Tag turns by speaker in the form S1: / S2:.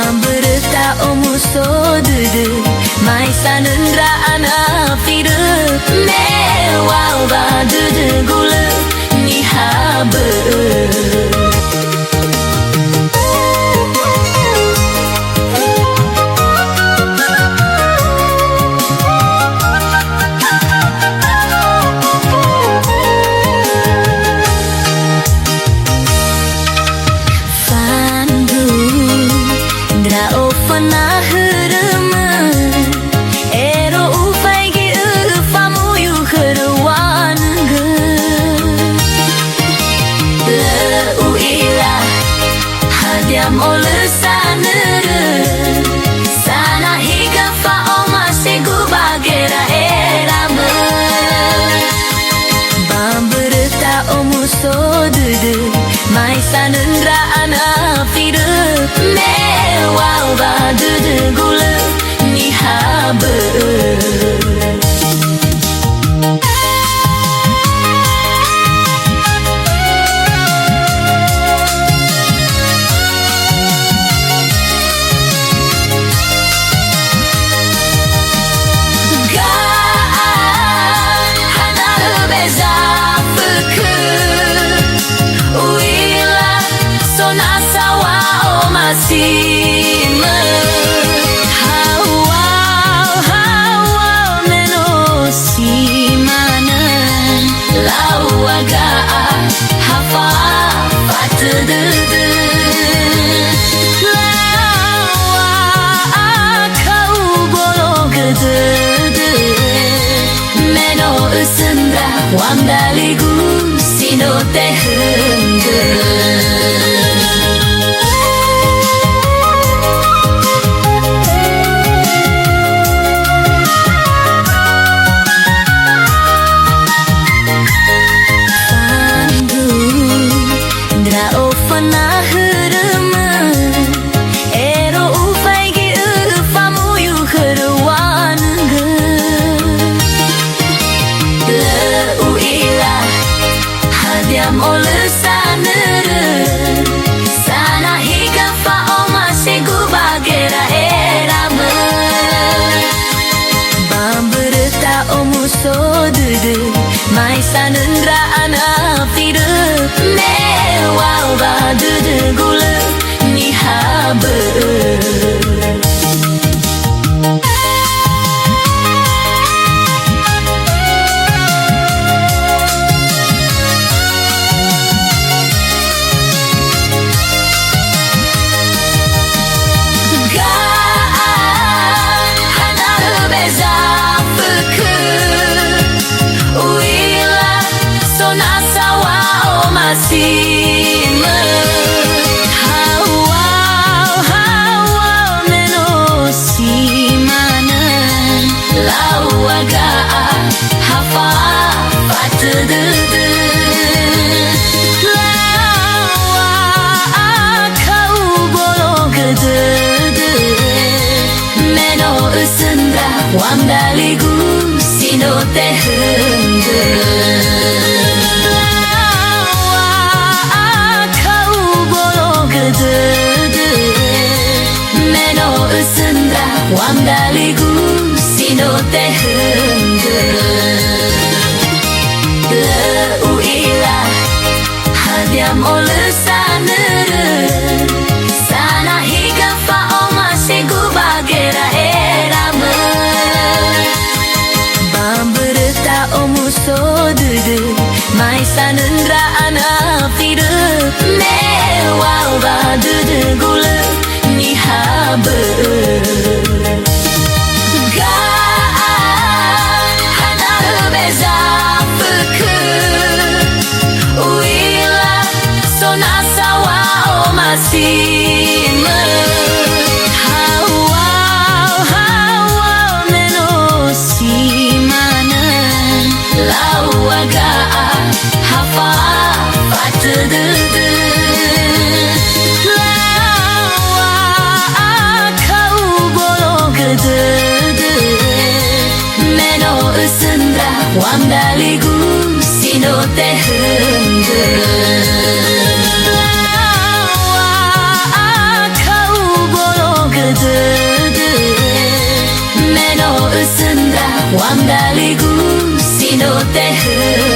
S1: berta omu sodudu mai sanundra ana firu mewah badudu gula ni habe. Diam ole sanere sana higa fa oma segu bagera erame bamberta omu sodudu mai sanundra ana firu mewah badudu gula ni habe. Sima hawa meno simanan lawaga hafa patdudu lawa kau bologdudu meno usunda wandaligu sino tehundu. Diam ole sanere sana higa fa oma segu bagera erame bamberta omu sodudu mai sanundra ana firu mewah badudu gula ni habe. Sima hawa meno simanan lawaga hafa patdudu lawa kau bologdudu meno usunda wandaligu sino tehundu. Meno usunda wandaligu sino tehundu leuila hadiam ole sanere sana higa fa oma segu bagera erame bamberta omu sodudu mai sanundra ana firu mewah badudu gula ni habe. Sima hawa meno simanan lawaga hafa patdudu lawa kau bologdudu meno usunda wandaligu sino tehundu. Kau bologdudu wamdaligu sino tehun